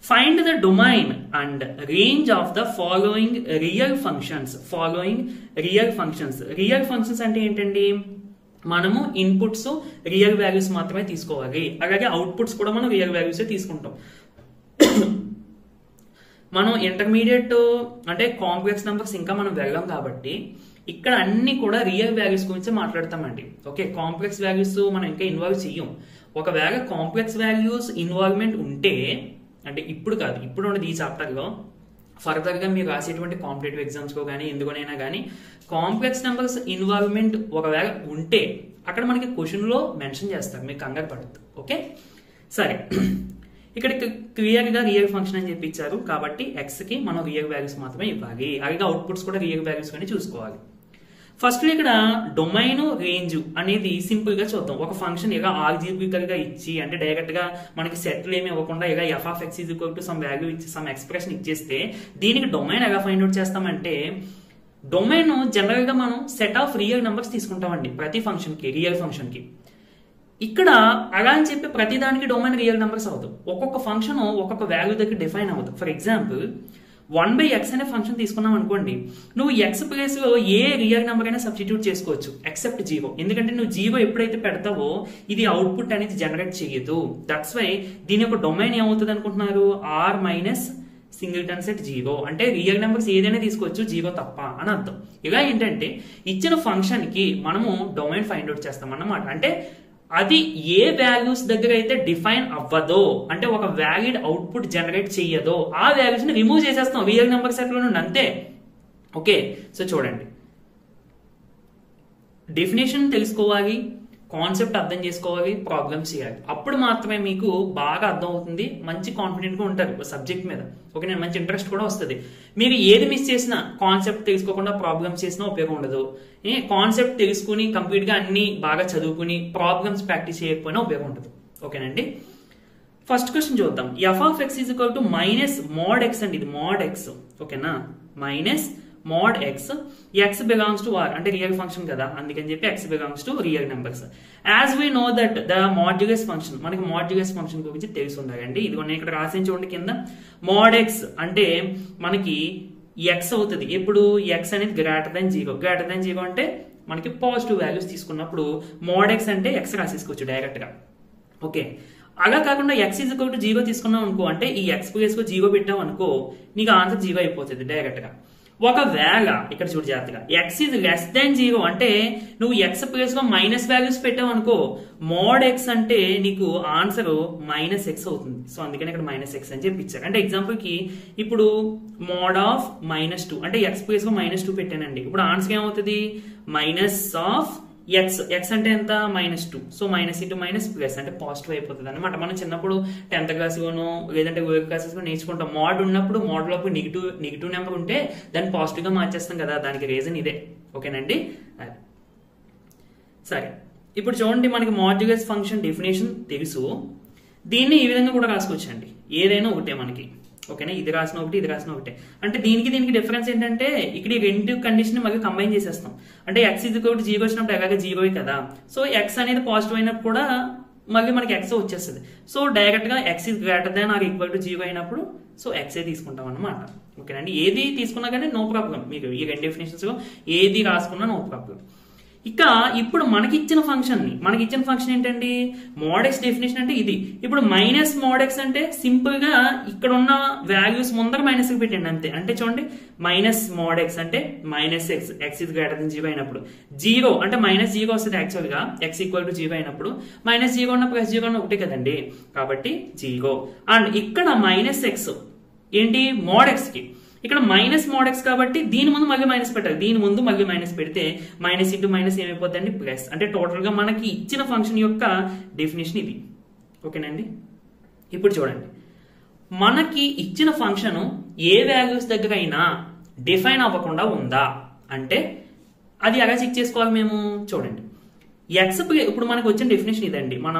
Find the domain and range of the following real functions. Real functions అంటే ఏంటండి, మనము inputs real values మాత్రమే తీసుకోవాలి, అలాగే అవుట్పుట్స్ కూడా మనం రియల్ వాల్యూసే తీసుకుంటాం. మనం ఇంటర్మీడియట్ అంటే కాంప్లెక్స్ నెంబర్స్ ఇంకా మనం వెళ్ళాం కాబట్టి ఇక్కడ అన్ని కూడా రియల్ వాల్యూస్ గురించి మాట్లాడతామండి. ఓకే, కాంప్లెక్స్ వాల్యూస్ మనం ఇంకా ఇన్వాల్వ్ చెయ్యం. ఒకవేళ కాంప్లెక్స్ వాల్యూస్ ఇన్వాల్వ్మెంట్ ఉంటే, అంటే ఇప్పుడు కాదు, ఇప్పుడు ఉన్నది ఈ చాప్టర్లో, ఫర్దర్ గా మీరు రాసేటువంటి కాంపిటేటివ్ ఎగ్జామ్స్ కో కానీ ఎందుకోనైనా కానీ కాంప్లెక్స్ నెంబర్స్ ఇన్వాల్వ్మెంట్ ఒకవేళ ఉంటే అక్కడ మనకి క్వశ్చన్ లో మెన్షన్ చేస్తారు, మీకు కంగారు పడద్దు. ఓకే, సరే, ఇక్కడ క్లియర్ గా రియల్ ఫంక్షన్ అని చెప్పి ఇచ్చారు కాబట్టి ఎక్స్ కి మనం రియల్ వాల్యూస్ మాత్రమే ఇవ్వాలి, అలాగే అవుట్పుట్స్ కూడా రియల్ వాల్యూస్ కానీ చూసుకోవాలి. ఫస్ట్ ఇక్కడ డొమైన్ రేంజ్ అనేది సింపుల్ గా చూద్దాం. ఒక ఫంక్షన్ ఇలా ఆల్జీబ్రికల్ గా ఇచ్చి, అంటే డైరెక్ట్ గా మనకి సెట్లు ఏమి ఇవ్వకుండా ఇలా F of X is equal to some value ఇచ్చి సమ్ ఎక్స్ప్రెషన్ ఇచ్చేస్తే దీనికి డొమైన్ ఎలా ఫైండ్ అవుట్ చేస్తామంటే, డొమైన్ జనరల్ గా మనం సెట్ ఆఫ్ రియల్ నెంబర్స్ తీసుకుంటామండి ప్రతి ఫంక్షన్ కి, రియల్ ఫంక్షన్ కి. ఇక్కడ అలా అని చెప్పి ప్రతి దానికి డొమైన్ రియల్ నెంబర్స్ అవుతాం. ఒక్కొక్క ఫంక్షన్ ఒక్కొక్క వాల్యూ దగ్గర డిఫైన్ అవుతుంది. ఫర్ ఎగ్జాంపుల్ 1/x అనే ఫంక్షన్ తీసుకున్నాం అనుకోండి, నువ్వు ఎక్స్ ప్లేస్ లో ఏ రియల్ నెంబర్ అయినా సబ్స్టిట్యూట్ చేసుకోవచ్చు ఎక్సెప్ట్ 0. ఎందుకంటే నువ్వు 0 ఎప్పుడైతే పెడతావో ఇది అవుట్పుట్ అనేది జనరేట్ చేయదు. దట్స్ వై దీని యొక్క డొమైన్ ఏమవుతుంది అనుకుంటున్నారు, ఆర్ మైనస్ సింగిల్టన్ సెట్ 0. అంటే రియల్ నెంబర్స్ ఏదైనా తీసుకోవచ్చు 0 తప్ప అని అర్థం. ఇలా ఏంటంటే ఇచ్చిన ఫంక్షన్ కి మనము డొమైన్ ఫైండ్ అవుట్ చేస్తాం అన్నమాట. అంటే అది ఏ వాల్యూస్ దగ్గర అయితే డిఫైన్ అవ్వదో, అంటే ఒక వ్యాలిడ్ అవుట్పుట్ జనరేట్ చెయ్యదో ఆ వాల్యూస్ ని రిమూవ్ చేసేస్తాం రియల్ నెంబర్ సెట్ లో నుండి, అంతే. ఓకే, సో చూడండి, డెఫినేషన్ తెలుసుకోవాలి, కాన్సెప్ట్ అర్థం చేసుకోవాలి, ప్రాబ్లమ్స్ చేయాలి. అప్పుడు మాత్రమే మీకు బాగా అర్థం అవుతుంది, మంచి కాన్ఫిడెంట్ గా ఉంటారు సబ్జెక్ట్ మీద. ఓకే, నేను మంచి ఇంట్రెస్ట్ కూడా వస్తుంది. మీరు ఏది మిస్ చేసినా, కాన్సెప్ట్ తెలుసుకోకుండా ప్రాబ్లమ్స్ చేసినా ఉపయోగం ఉండదు. కాన్సెప్ట్ తెలుసుకుని కంప్లీట్ గా అన్ని బాగా చదువుకుని ప్రాబ్లమ్స్ ప్రాక్టీస్ చేయకపోయినా ఉపయోగం ఉంటుంది. ఓకేనండి, ఫస్ట్ క్వశ్చన్ చూద్దాం. F of X is equal to minus mode X అండి, ఇది మోడ్ ఎక్స్. ఓకేనా, minus mod x, x belongs to r, అంటే రియల్ ఫంక్షన్ కదా, అందుకని చెప్పి x belongs to real numbers. As we know that the modulus function, మనకి modulus function గురించి తెలిసి ఉందండి. ఇది నేను ఇక్కడ రాసిన చూడండి కింద, mod x అంటే మనకి x అవుతుంది ఎప్పుడు, x అనేది గ్రేటర్ దాన్ 0. గ్రేటర్ దాన్ 0 అంటే మనకి పాజిటివ్ వాల్యూస్ తీసుకున్నప్పుడు mod x అంటే x రాసేసుకోవచ్చు డైరెక్ట్ గా. ఓకే, అలా కాకుండా x ఈజ్ ఈక్వల్ టు 0 తీసుకున్నాం అనుకో, అంటే ఈ x ప్లేస్ లో 0 పెట్టాం అనుకో, నీకు ఆన్సర్ 0 అయిపోతుంది డైరెక్ట్ గా. ఒకవేళ ఇక్కడ చూడు జాగ్రత్తగా, x ఈజ్ లెస్ దాన్ 0 అంటే నువ్వు x ప్లేస్ లో మైనస్ వాల్యూస్ పెట్టావు అనుకో, మోడ్ x అంటే నీకు ఆన్సర్ మైనస్ x అవుతుంది. సో అందుకని ఇక్కడ మైనస్ x అని చెప్పి ఇచ్చారు. అంటే ఎగ్జాంపుల్ కి ఇప్పుడు మోడ్ ఆఫ్ -2 అంటే x ప్లేస్ లో -2 పెట్టానండి, ఇప్పుడు ఆన్సర్ ఏమవుతుంది, మైనస్ ఆఫ్ x. x అంటే ఎంత, -2. So minus into minus plus అంటే పాజిటివ్ అయిపోతుంది అనమాట. మనం చిన్నప్పుడు 10th క్లాస్లోనూ లేదంటే 12th క్లాసెస్ లో నేర్చుకుంటాం. మోడ్ ఉన్నప్పుడు మోడ్ లోపు నెగిటివ్ నెంబర్ ఉంటే దాన్ని పాజిటివ్ గా మార్చేస్తాం కదా, దానికి రీజన్ ఇదే. ఓకేనండి, సరే, ఇప్పుడు చూడండి, మనకి మాడ్యులస్ ఫంక్షన్ డెఫినేషన్ తెలుసు. దీన్ని ఈ విధంగా కూడా రాసుకోవచ్చండి, ఏదైనా ఒకటే మనకి. ఓకేనా, ఇది రాసిన ఒకటి, ఇది రాసిన ఒకటే. అంటే దీనికి డిఫరెన్స్ ఏంటంటే ఇక్కడ ఈ రెండు కండిషన్ మళ్ళీ కంబైన్ చేసేస్తాం. అంటే x ఈజ్ ఈక్వల్ టు 0 వచ్చినప్పుడు ఎలాగే 0 కదా, సో x అనేది పాజిటివ్ అయినప్పుడు కూడా మళ్ళీ మనకి x వచ్చేస్తుంది. సో డైరెక్ట్ గా x is greater than or equal to 0 అయినప్పుడు సో x తీసుకుంటాం అన్నమాట. ఓకేనండి, ఏది తీసుకున్నా కానీ నో ప్రాబ్లం, మీకు ఈ రెండు డెఫినేషన్స్ ఏది రాసుకున్నా నో ప్రాబ్లం. ఇక ఇప్పుడు మనకి ఇచ్చిన ఫంక్షన్ ఏంటండి, mod x డెఫినేషన్ అంటే ఇది. ఇప్పుడు మైనస్ mod x అంటే సింపుల్ గా ఇక్కడ ఉన్న వాల్యూస్ ముందర మైనస్ కి పెట్టండి అంతే. అంటే చూడండి, మైనస్ mod x అంటే minus x, x is greater then 0 అయినప్పుడు 0 అంటే -0 వస్తుంది యాక్చువల్ గా, x ఈక్వల్ టు 0 అయినప్పుడు. -0 ఉన్న +0 ఉన్న ఒకటే కదండి, కాబట్టి 0. అండ్ ఇక్కడ -x ఏంటి, mod x కి. ఇక్కడ మైనస్ mod x కాబట్టి దీని ముందు మళ్ళీ మైనస్ పెట్టాలి, దీని ముందు మళ్ళీ మైనస్ పెడితే మైనస్ ఇంటూ మైనస్ ఏమైపోద్దండి, ప్లస్. అంటే టోటల్ గా మనకి ఇచ్చిన ఫంక్షన్ యొక్క డెఫినేషన్ ఇది. ఓకేనండి, ఇప్పుడు చూడండి, మనకి ఇచ్చిన ఫంక్షన్ ఏ వాల్యూస్ దగ్గర అయినా డిఫైన్ అవ్వకుండా ఉందా అంటే అది ఎలా చెక్ చేసుకోవాలి మేము, చూడండి. ఎక్స్ ఇప్పుడు మనకు వచ్చిన డెఫినేషన్ ఇదండి. మన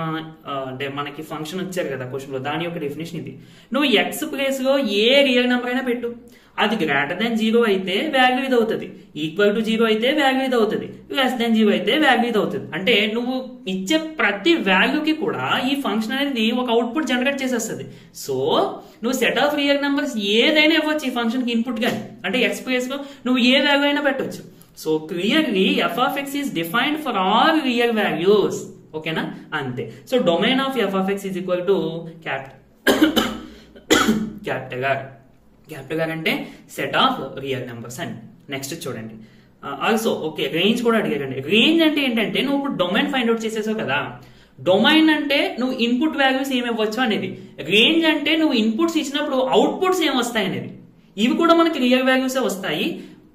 అంటే మనకి ఫంక్షన్ వచ్చారు కదా క్వశ్చన్ లో, దాని యొక్క డెఫినేషన్ ఇది. నువ్వు ఎక్స్ ప్లేస్ లో ఏ రియల్ నెంబర్ అయినా పెట్టు, అది గ్రేటర్ దాన్ 0 అయితే వాల్యూ ఇది అవుతుంది, ఈక్వల్ టు 0 అయితే వాల్యూ ఇది అవుతుంది, లెస్ దాన్ 0 అయితే వాల్యూ ఇది అవుతుంది. అంటే నువ్వు ఇచ్చే ప్రతి వాల్యూకి కూడా ఈ ఫంక్షన్ అనేది ఒక అవుట్పుట్ జనరేట్ చేసేస్తుంది. సో నువ్వు సెట్ ఆఫ్ రియల్ నెంబర్స్ ఏదైనా ఇవ్వచ్చు ఈ ఫంక్షన్ కి ఇన్పుట్ గాని, అంటే ఎక్స్ ప్లేస్ లో నువ్వు ఏ వాల్యూ అయినా పెట్టవచ్చు. So clearly f of x is defined for all real values. ఓకేనా, అంతే. So domain of f of x is equal to capital R. Capital R అంటే సెట్ ఆఫ్ రియల్ నెంబర్స్ అని. Next చూడండి, also okay range కూడా అడిగారండి. Range అంటే ఏంటంటే నువ్వు ఇప్పుడు డొమైన్ ఫైండ్ అవుట్ చేసేసావు కదా, డొమైన్ అంటే నువ్వు ఇన్పుట్ వాల్యూస్ ఏమి ఇవ్వచ్చు అనేది, రేంజ్ అంటే నువ్వు ఇన్పుట్స్ ఇచ్చినప్పుడు అవుట్పుట్స్ ఏమి వస్తాయి అనేది. ఇవి కూడా మనకి రియల్ వాల్యూసే వస్తాయి.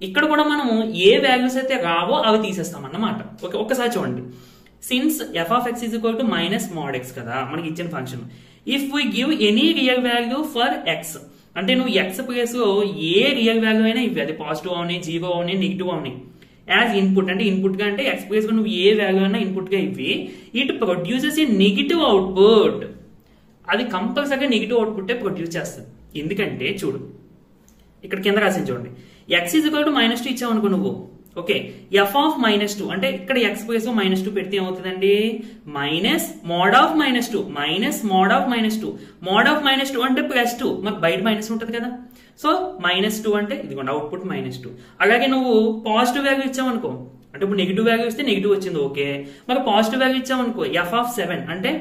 ఇక్కడ కూడా మనము ఏ వాల్యూస్ అయితే రావో అవి తీసేస్తాం అన్నమాట. ఓకే, ఒక్కసారి చూడండి. Since f of x is equal to minus mod x కదా మనకి ఇచ్చిన function, if we give any real value for X, అంటే నువ్వు ఎక్స్ ప్లేస్ లో ఏ రియల్ వాల్యూ అయినా ఇవి, అది పాజిటివ్ అవునాయి, 0 అవునాయి, నెగిటివ్ అవునాయి, యాజ్ ఇన్పుట్ అంటే ఇన్పుట్ గా, అంటే ఎక్స్ ప్లేస్ లో నువ్వు ఏ వాల్యూ అయినా ఇన్పుట్ గా ఇవి, it produces A negative output. అది కంపల్సరీగా నెగిటివ్ అవుట్పుట్ ప్రొడ్యూస్ చేస్తుంది. ఎందుకంటే చూడు ఇక్కడ కింద రాసింది చూడండి, x is equal to -2 ఇచ్చావు అనుకో నువ్వు. ఓకే, f of -2 అంటే ఇక్కడ x ప్లేస్ లో -2 పెడితే ఏమవుతుందండి, minus mode of -2, minus mode of -2, mode of -2 అంటే +2, మరి బయట మైనస్ ఉంటుంది కదా. సో -2 అంటే ఇదిగోండి అవుట్పుట్ -2. అలాగే నువ్వు పాజిటివ్ వాల్యూ ఇచ్చావు అనుకో, అంటే ఇప్పుడు నెగిటివ్ వాల్యూ ఇస్తే నెగిటివ్ వచ్చింది, ఓకే, మరి పాజిటివ్ వాల్యూ ఇచ్చావు అనుకో, f of 7 అంటే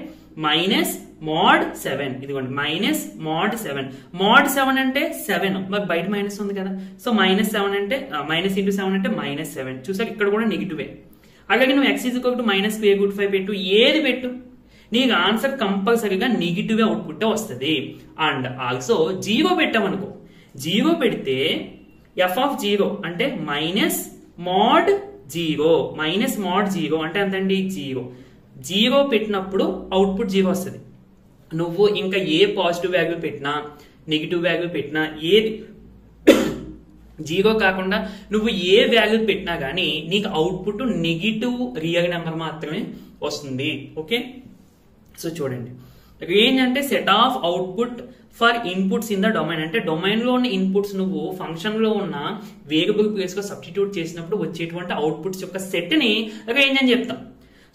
మైనస్ మోడ్ 7, ఇదిగోండి మైనస్ మోడ్ 7, మోడ్ 7 అంటే 7, మరి బయట మైనస్ ఉంది కదా. సో -7 అంటే మైనస్ ఇంటూ 7 అంటే -7. చూసాక ఇక్కడ కూడా నెగిటివే. అలాగే నువ్వు x is equal to -5 పెట్టు, ఏది పెట్టు, నీకు ఆన్సర్ కంపల్సరీగా నెగిటివ్ అవుట్పుట్ వస్తుంది. అండ్ ఆల్సో 0 పెట్టామనుకో, 0 పెడితే f of 0 అంటే మైనస్ మోడ్ 0, మైనస్ మోడ్ 0 అంటే ఎంతండి 0. 0 పెట్టినప్పుడు అవుట్పుట్ 0 వస్తుంది. నువ్వు ఇంకా ఏ పాజిటివ్ వాల్యూ పెట్టినా నెగిటివ్ వాల్యూ పెట్టినా, ఏది 0 కాకుండా నువ్వు ఏ వాల్యూ పెట్టినా గానీ నీకు అవుట్పుట్ నెగిటివ్ రియల్ నెంబర్ మాత్రమే వస్తుంది. ఓకే, సో చూడండి, రేంజ్ అంటే set of output for inputs in the domain, అంటే డొమైన్ లో ఉన్న ఇన్పుట్స్ నువ్వు ఫంక్షన్ లో ఉన్న వేరియబుల్ ప్లేస్ లో సబ్స్టిట్యూట్ చేసినప్పుడు వచ్చేటువంటి అవుట్పుట్స్ యొక్క సెట్ ని రేంజ్ అని చెప్తాం.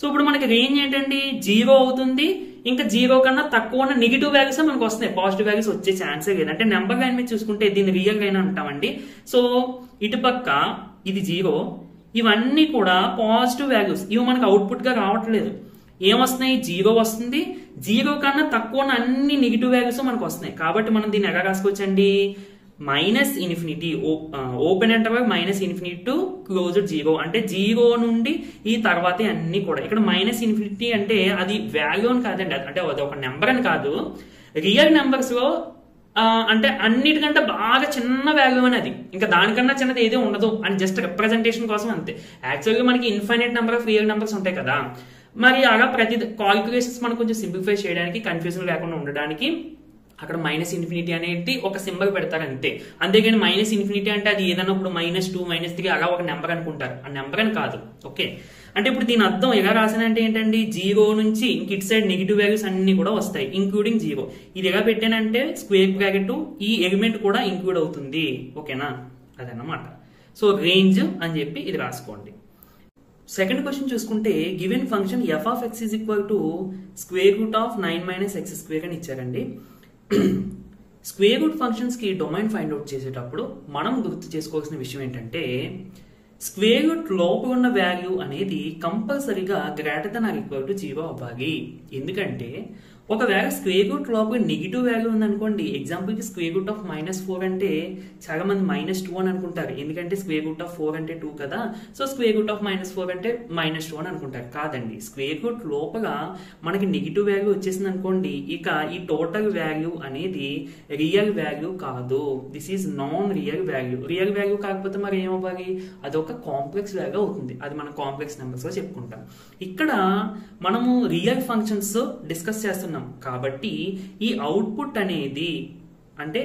సో ఇప్పుడు మనకి రేంజ్ ఏంటండి 0 అవుతుంది, ఇంకా 0 కన్నా తక్కువ ఉన్న నెగిటివ్ వాల్యూస్ మనకు వస్తున్నాయి, పాజిటివ్ వాల్యూస్ వచ్చే ఛాన్సే లేదు. అంటే నెంబర్ లైన్ మీద చూసుకుంటే దీన్ని రియల్ లైన్ అంటామండి. సో ఇటుపక్క ఇది 0, ఇవన్నీ కూడా పాజిటివ్ వాల్యూస్, ఇవి మనకు అవుట్పుట్ గా రావట్లేదు. ఏమొస్తున్నాయి, 0 వస్తుంది, 0 కన్నా తక్కువ ఉన్న అన్ని నెగిటివ్ వాల్యూస్ మనకు వస్తున్నాయి. కాబట్టి మనం దీన్ని ఎలా రాసుకోవచ్చండి, -∞, ఓపెన్ ఇంటర్వల్ -∞ టు క్లోజ్డ్ 0, అంటే 0 నుండి ఈ తర్వాతే అన్ని కూడా. ఇక్కడ -∞ అంటే అది వాల్యూ అని కాదండి, అంటే అది ఒక నెంబర్ అని కాదు, రియల్ నెంబర్స్ లో అంటే అన్నిటికంటే బాగా చిన్న వాల్యూ అనేది, ఇంకా దానికన్నా చిన్నది ఏదో ఉండదు అని జస్ట్ రిప్రజెంటేషన్ కోసం అంతే. యాక్చువల్గా మనకి infinite number of real numbers ఉంటాయి కదా, మరి అలా ప్రతి కాల్కులేషన్స్ మనం కొంచెం సింప్లిఫై చేయడానికి, కన్ఫ్యూజన్ లేకుండా ఉండడానికి అక్కడ -∞ అనేది ఒక సింబల్ పెడతారు అంతే. అంతేగాని -∞ అంటే అది ఏదైనా ఇప్పుడు -2, -3 అలా ఒక నెంబర్ అనుకుంటారు, ఆ నెంబర్ అని కాదు. ఓకే, అంటే ఇప్పుడు దీని అర్థం ఎలా రాసానంటే ఏంటండి, 0 నుంచి ఇంక ఇటు సైడ్ నెగిటివ్ వాల్యూస్ అన్ని కూడా వస్తాయి ఇంక్లూడింగ్ 0. ఇది ఎలా పెట్టానంటే స్క్వేర్ బ్రాకెట్ ఈ ఎలిమెంట్ కూడా ఇంక్లూడ్ అవుతుంది. ఓకేనా, అదన్నమాట. సో రేంజ్ అని చెప్పి ఇది రాసుకోండి. సెకండ్ క్వశ్చన్ చూసుకుంటే given function f of x is equal to √9 - x² అని ఇచ్చారండి. స్క్వేర్ రూట్ ఫంక్షన్స్ కి డొమైన్ ఫైండ్ అవుట్ చేసేటప్పుడు మనం గుర్తు చేసుకోవాల్సిన విషయం ఏంటంటే స్క్వేర్ రూట్ లోపల ఉన్న వాల్యూ అనేది కంపల్సరీగా greater than or equal to 0 అవ్వాలి. ఎందుకంటే ఒకవేళ స్క్వేర్ రూట్ లోపల నెగిటివ్ వాల్యూ ఉందనుకోండి, ఎగ్జాంపుల్ కి స్క్వేర్ రూట్ ఆఫ్ -4 అంటే చాలా మంది -2 అని అనుకుంటారు, ఎందుకంటే స్క్వేర్ రూట్ ఆఫ్ 4 అంటే 2 కదా, సో స్క్వేర్ రూట్ ఆఫ్ -4 అంటే -2 అని అనుకుంటారు. కాదండి, స్క్వేర్ రూట్ లోపల మనకి నెగిటివ్ వాల్యూ వచ్చేసింది అనుకోండి, ఇక ఈ టోటల్ వాల్యూ అనేది రియల్ వాల్యూ కాదు, this is non real value. Real value కాకపోతే మరి ఏమవ్వాలి, అదొక కాంప్లెక్స్ వాల్యూ అవుతుంది, అది మనం కాంప్లెక్స్ నెంబర్స్ లో చెప్పుకుంటాం. ఇక్కడ మనము రియల్ ఫంక్షన్స్ డిస్కస్ చేస్తున్నాం కాబట్టి ఈ అవుట్పుట్ అనేది అంటే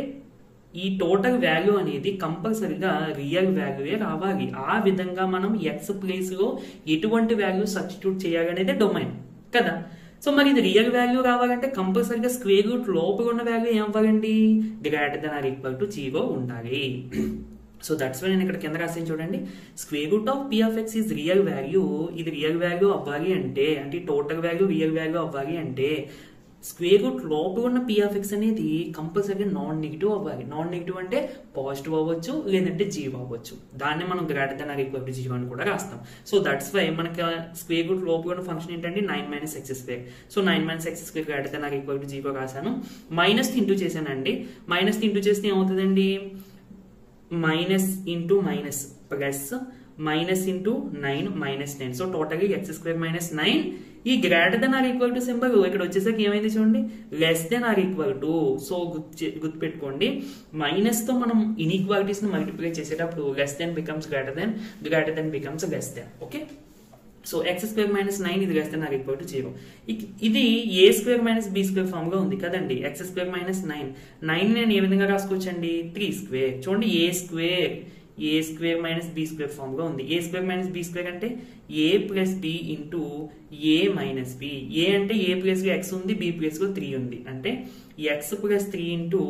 ఈ టోటల్ వాల్యూ అనేది కంపల్సరీగా రియల్ వాల్యూయే రావాలి. ఆ విధంగా మనం ఎక్స్ ప్లేస్ లో ఎటువంటి వాల్యూ సబ్స్టిట్యూట్ చేయాలనేది డొమైన్ కదా. సో మరి ఇది రియల్ వాల్యూ రావాలంటే కంపల్సరీగా స్క్వేర్ రూట్ లోపల ఉన్న వాల్యూ ఏం అవ్వాలండి, greater than or equal to 0 ఉండాలి. సో దట్స్ వై నేను ఇక్కడ కింద రాసాను చూడండి, square root of P of X is real value. ఇది రియల్ వాల్యూ అవ్వాలి అంటే టోటల్ వాల్యూ రియల్ వాల్యూ అవ్వాలి అంటే స్క్వేర్ రూట్ లోపల ఉన్న పి ఆఫ్ ఎక్స్ అనేది కంపల్సరీగా నాన్ నెగిటివ్ అవ్వాలి. నాన్ నెగిటివ్ అంటే పాజిటివ్ అవ్వచ్చు, లేదంటే 0 అవ్వచ్చు. దాన్ని మనం greater than or equal to 0 అని కూడా రాస్తాం. సో దట్స్ వై మనకి స్క్వేర్ రూట్ లోపల ఉన్న ఫంక్షన్ ఏంటంటే 9 - x². So 9 - x² greater than or equal to 0 రాశాను. మైనస్ ఇంటూ చేశానండి. మైనస్ ఇంటూ చేస్తే ఏమవుతుందండి, minus into minus plus minus into 9 -9. So total x² - 9. ఈ greater than or equal to symbol ఇక్కడ వచ్చేసరికి ఏమైంది చూడండి, less than or equal to. So గుర్తుపెట్టుకోండి, మైనస్ తో మనం ఇన్ఈక్వాలిటీస్ ని మల్టిప్లై చేసేటప్పుడు less than becomes greater than becomes less than. Okay, so x² - 9 ఇది less than or equal to 0. ఇది a² - b² ఫామ్ లో ఉంది కదండి. x² - 9 నేను ఏ విధంగా రాసుకోవచ్చండి, 3². చూడండి a² - b² ఫామ్ లో ఉంది. a² - b² అంటే a + b into a - b. a అంటే a ప్లేస్ లో x ఉంది, b ప్లేస్ లో 3 ఉంది. అంటే x + 3 ఇంటూ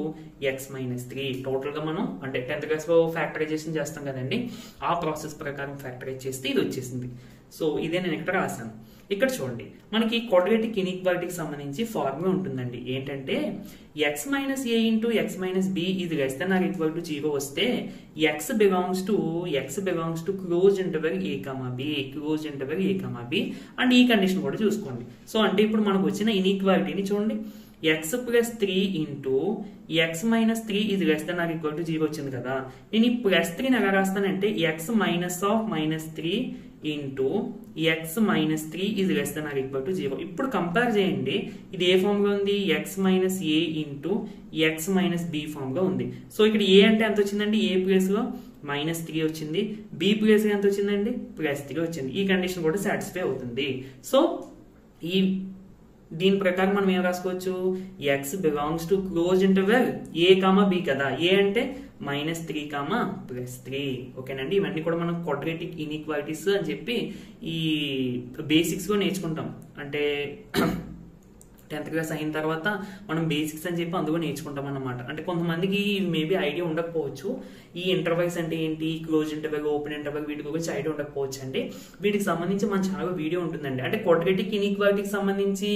x - 3. టోటల్ గా మనం అంటే 10th క్లాస్ లో ఫ్యాక్టరైజేషన్ చేస్తాం కదండి, ఆ ప్రాసెస్ ప్రకారం ఫ్యాక్టరైజ్ చేస్తే ఇది వచ్చేసింది. సో ఇదే నేను ఇక్కడ రాశాను. ఇక్కడ చూడండి, మనకి క్వాడ్రాటిక్ ఇన్ఈక్వాలిటీకి సంబంధించి ఫార్ములా ఉంటుందండి. ఏంటంటే x - a into x - b ఇది less than or equal to 0 వస్తే x belongs to close interval a, b and ఈ కండిషన్ కూడా చూసుకోండి. సో అంటే ఇప్పుడు మనకు వచ్చిన ఇన్ఈక్వాలిటీని చూడండి, x + 3 ఇంటూ x - 3 ఇది less than or equal to 0 వచ్చింది కదా. నేను ఈ +3 ఎలా రాస్తానంటే x -3 ఇంటూ x - 3 ఇది less than or equal to 0. ఇప్పుడు కంపేర్ చేయండి, ఇది ఏ ఫామ్ లో ఉంది, x - a into x - b form లో ఉంది. సో ఇక్కడ a అంటే ఎంత వచ్చిందండి, a ప్లేస్ లో -3 వచ్చింది, b ప్లేస్ ఎంత వచ్చిందండి, +3 వచ్చింది. ఈ కండిషన్ కూడా సాటిస్ఫై అవుతుంది. సో దీని ప్రకారం మనం ఏం రాసుకోవచ్చు, x belongs to close interval a, b కదా. a అంటే -3, +3. ఓకేనండి, ఇవన్నీ కూడా మనం క్వాడ్రాటిక్ ఇన్ఈక్వాలిటీస్ అని చెప్పి ఈ బేసిక్స్ లో నేర్చుకుంటాం. అంటే 10th క్లాస్ అయిన తర్వాత మనం బేసిక్స్ అని చెప్పి అందులో నేర్చుకుంటాం అన్నమాట. అంటే కొంతమందికి మేబీ ఐడియా ఉండకపోవచ్చు, ఈ ఇంటర్వెల్స్ అంటే ఏంటి, క్లోజ్ ఇంటర్వెల్, ఓపెన్ ఇంటర్వెల్, వీటి గురించి ఐడియా ఉండకపోవచ్చు అండి. వీటికి సంబంధించి మన ఛానల్ వీడియో ఉంటుందండి. అంటే క్వాడ్రాటిక్ ఇన్ఈక్వాలిటీకి సంబంధించి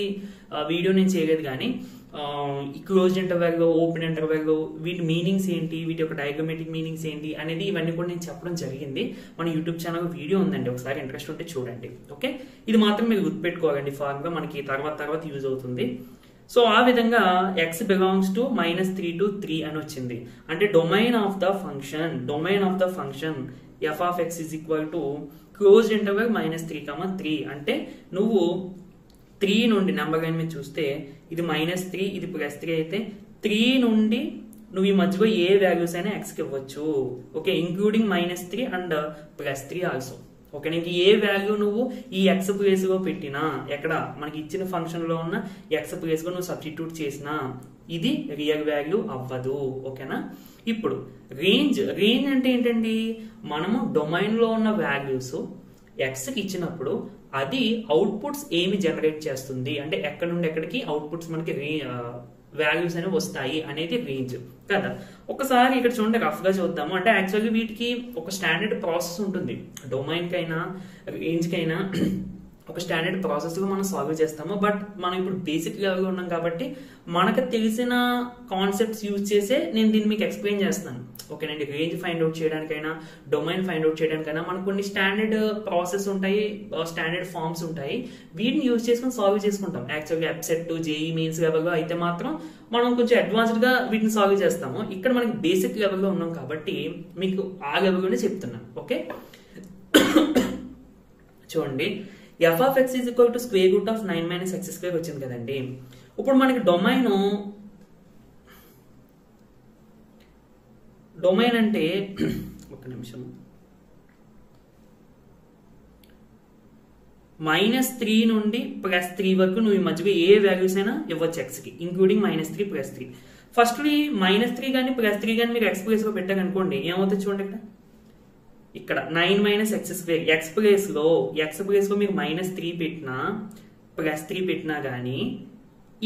వీడియో నేను చేయలేదు, కానీ ఈ క్లోజ్ ఇంటర్వెల్, ఓపెన్ ఇంటర్వెల్, వీటి మీనింగ్స్ ఏంటి, వీటి యొక్క డయాగ్రమాటిక్ మీనింగ్స్ ఏంటి అనేది ఇవన్నీ కూడా నేను చెప్పడం జరిగింది. మన యూట్యూబ్ ఛానల్ వీడియో ఉందండి, ఒకసారి ఇంట్రెస్ట్ ఉంటే చూడండి. ఓకే, ఇది మాత్రం మీరు గుర్తుపెట్టుకోవాలండి, ఫార్ములా మనకి తర్వాత యూజ్ అవుతుంది. సో ఆ విధంగా x బిలాంగ్స్ టు -3 to 3 అని వచ్చింది. అంటే domain of the function f of x is equal to close interval -3, 3. అంటే నువ్వు 3 నుండి నెంబర్ లైన్ మీద చూస్తే ఇది -3, ఇది +3 అయితే 3 నుండి నువ్వు ఈ మధ్యలో ఏ వాల్యూస్ అయినా x కి ఇవ్వచ్చు. Okay, including -3 and +3 also. Okay, నీకు ఏ వాల్యూ నువ్వు ఈ x ప్లేస్ లో పెట్టినా, ఎక్కడ మనకి ఇచ్చిన ఫంక్షన్ లో ఉన్న x ప్లేస్ లో నువ్వు సబ్స్టిట్యూట్ చేసినా ఇది రియల్ వాల్యూ అవ్వదు. ఓకేనా, ఇప్పుడు రేంజ్ అంటే ఏంటండి, మనము డొమైన్ లో ఉన్న వాల్యూస్ x కి ఇచ్చినప్పుడు అది అవుట్పుట్స్ ఏమి జనరేట్ చేస్తుంది, అంటే ఎక్కడ నుండి ఎక్కడికి అవుట్పుట్స్ మనకి వాల్యూస్ అనేవి వస్తాయి అనేది రేంజ్ కదా. ఒకసారి ఇక్కడ చూడండి, రఫ్ గా చూద్దాము. అంటే యాక్చువల్లీ వీటికి ఒక స్టాండర్డ్ ప్రాసెస్ ఉంటుంది, డొమైన్ కైనా రేంజ్ కైనా ఒక స్టాండర్డ్ ప్రాసెస్ లో మనం సాల్వ్ చేస్తాము. బట్ మనం ఇప్పుడు బేసిక్ లెవెల్ లో ఉన్నాం కాబట్టి మనకు తెలిసిన కాన్సెప్ట్స్ యూజ్ చేసే నేను దీన్ని మీకు ఎక్స్ప్లెయిన్ చేస్తాను. ఓకేనండి, రేంజ్ ఫైండ్ అవుట్ చేయడానికైనా, డొమైన్ ఫైండ్ అవుట్ చేయడానికైనా మనకు కొన్ని స్టాండర్డ్ ప్రాసెస్ ఉంటాయి, స్టాండర్డ్ ఫార్మ్స్ ఉంటాయి. వీటిని యూజ్ చేసుకుని సాల్వ్ చేసుకుంటాం. యాక్చువల్గా ఎప్సెట్, జేఈ మెయిన్స్ లెవెల్లో అయితే మాత్రం మనం కొంచెం అడ్వాన్స్డ్ గా వీటిని సాల్వ్ చేస్తాము. ఇక్కడ మనకి బేసిక్ లెవెల్లో ఉన్నాం కాబట్టి మీకు ఆ లెవెల్లోనే చెప్తున్నాను. ఓకే, చూడండి, f of x is equal to square root of 9 - x² వచ్చింది కదండి. ఇప్పుడు మనకి డొమైన్ అంటే ఒక నిమిషం, -3 నుండి +3 వరకు నువ్వు ఈ మధ్యలో ఏ వాల్యూస్ అయినా ఇవ్వచ్చు x కి, ఇంక్లూడింగ్ -3 +3. ఫస్ట్ -3 కానీ +3 కానీ మీరు ఎక్స్ ప్లేస్ లో పెట్టారనుకోండి ఏమవుతుంది చూడండి, ఇక్కడ 9 - x², ఎక్స్ ప్లేస్ లో మీరు -3 పెట్టినా +3 పెట్టినా కానీ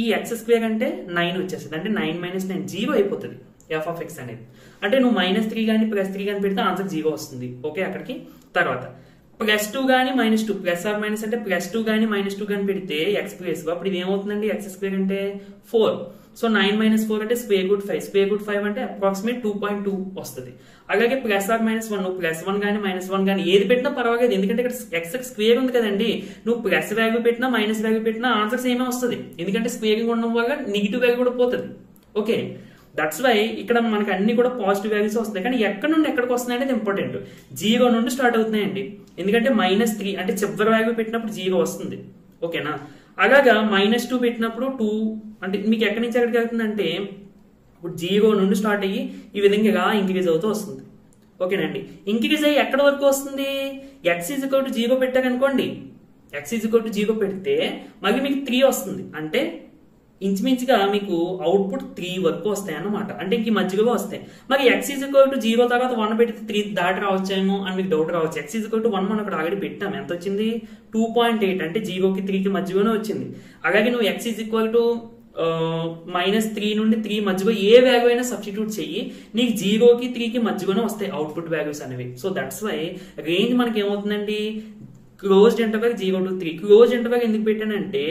ఈ x² అంటే 9 వచ్చేస్తుంది. అంటే 9 - 9 0 అయిపోతుంది f of x అనేది. అంటే నువ్వు -3 కానీ +3 కానీ పెడితే ఆన్సర్ 0 వస్తుంది. ఓకే, అక్కడికి తర్వాత +2 కానీ -2 ప్లస్ ఆర్ మైనస్ అంటే +2 కానీ -2 కానీ పెడితే ఎక్స్ ప్లేస్ లో అప్పుడు ఇది ఏమవుతుందండి, x² అంటే 4. సో 9 - 4 అంటే √5 అంటే అప్రాక్సిమేట్ 2.2 వస్తుంది. అలాగే ప్లస్ ఆర్ -1 నువ్వు +1 కానీ -1 కానీ ఏది పెట్టినా పర్వాలేదు, ఎందుకంటే ఇక్కడ x² ఉంది కదండి. నువ్వు ప్లస్ వాల్యూ పెట్టినా మైనస్ వాల్యూ పెట్టినా ఆన్సర్ సేమే వస్తుంది, ఎందుకంటే స్క్వేరింగ్ ఉండడం వల్ల నెగిటివ్ వాల్యూ కూడా పోతుంది. ఓకే, దట్స్ వై ఇక్కడ మనకి అన్ని కూడా పాజిటివ్ వాల్యూస్ వస్తాయి. కానీ ఎక్కడి నుండి ఎక్కడికి వస్తున్నాయి అనేది ఇంపార్టెంట్. 0 నుండి స్టార్ట్ అవుతున్నాయండి, ఎందుకంటే -3 అంటే చివరి వాల్యూ పెట్టినప్పుడు 0 వస్తుంది. ఓకేనా, అలాగా -2 పెట్టినప్పుడు 2 అంటే మీకు ఎక్కడి నుంచి ఎక్కడికి వెళ్తుందంటే ఇప్పుడు 0 నుండి స్టార్ట్ అయ్యి ఈ విధంగా ఇలా ఇంక్రీజ్ అవుతూ వస్తుంది. ఓకేనండి, ఇంక్రీజ్ అయ్యి ఎక్కడ వరకు వస్తుంది, x = 0 పెట్టారనుకోండి, x = 0 పెడితే మళ్ళీ మీకు 3 వస్తుంది. అంటే ఇంచుమించుగా మీకు అవుట్పుట్ 3 వరకు వస్తాయి అన్నమాట. అంటే ఇంక మధ్యలో వస్తాయి. మరి x = 0 తర్వాత 1 పెడితే 3 దాటి రావచ్చేమో అని మీకు డౌట్ రావచ్చు. x = 1 మనం అక్కడ ఆల్రెడీ పెట్టాం, ఎంత వచ్చింది 2.8, అంటే 0కి 3కి మధ్యలోనే వచ్చింది. అలాగే నువ్వు x -3 నుండి 3 మధ్యలో ఏ వాల్యూ అయినా సబ్స్టిట్యూట్ చెయ్యి, నీకు 0కి 3కి మధ్యలోనే వస్తాయి అవుట్పుట్ వాల్యూస్ అనేవి. సో దట్స్ వై రేంజ్ మనకి ఏమవుతుందండి, closed interval 0 to 3. Closed interval ఎందుకు పెట్టానంటే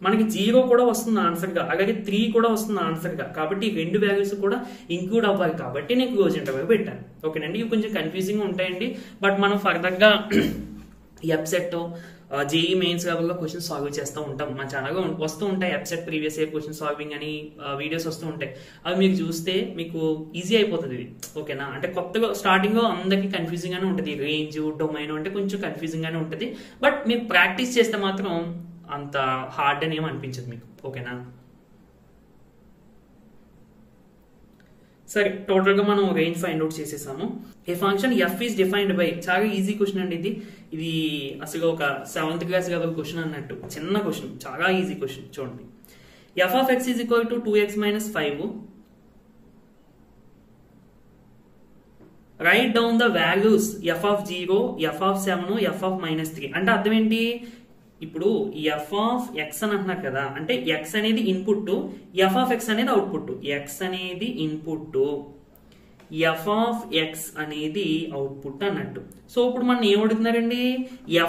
మనకి 0 కూడా వస్తుంది ఆన్సర్ గా, అలాగే 3 కూడా వస్తుంది ఆన్సర్ గా. కాబట్టి ఈ రెండు వాల్యూస్ కూడా ఇంక్లూడ్ అవ్వాలి కాబట్టి నేను క్లోజ్ ఇంటర్వెల్ పెట్టాను. ఓకేనండి, ఇవి కొంచెం కన్ఫ్యూజింగ్ ఉంటాయండి. బట్ మనం ఫర్దర్ గా ఎప్సెట్ జేఈ మెయిన్స్ లెవెల్లో క్వశ్చన్ సాల్వ్ చేస్తూ ఉంటాం. మన ఛానల్లో వస్తూ ఉంటాయి EAPCET previous year question solving అని వీడియోస్ వస్తూ ఉంటాయి. అవి మీకు చూస్తే మీకు ఈజీ అయిపోతుంది ఇది. ఓకేనా, అంటే కొత్తగా స్టార్టింగ్ లో అందరికి కన్ఫ్యూజింగ్ గానే ఉంటుంది, రేంజ్ డొమైన్ అంటే కొంచెం కన్ఫ్యూజింగ్ గానే ఉంటుంది. బట్ మీరు ప్రాక్టీస్ చేస్తే మాత్రం అంత హార్డ్ అని ఏమి అనిపించదు మీకు. ఓకేనా, సరే, టోటల్ గా మనం రేంజ్ ఫైండ్ అవుట్ చేసేసాము. A function f is defined by, చాలా ఈజీ క్వశ్చన్ అండి ఇది అసలు ఒక 7th క్లాస్ లెవెల్ క్వశ్చన్ అన్నట్టు, చిన్న క్వశ్చన్, చాలా ఈజీ క్వశ్చన్. చూడండి, f of x = 2x - 5. Right down the values f of 0, f of 7, f of -3. అంటే అర్థం ఏంటి, ఇప్పుడు f of x అని అంటున్నారు కదా, అంటే x అనేది ఇన్పుట్, f of x అనేది అవుట్పుట్. x అనేది ఇన్పుట్, f of x అనేది అవుట్పుట్ అన్నట్టు. సో ఇప్పుడు మనం ఏం అడుగుతున్నారండి,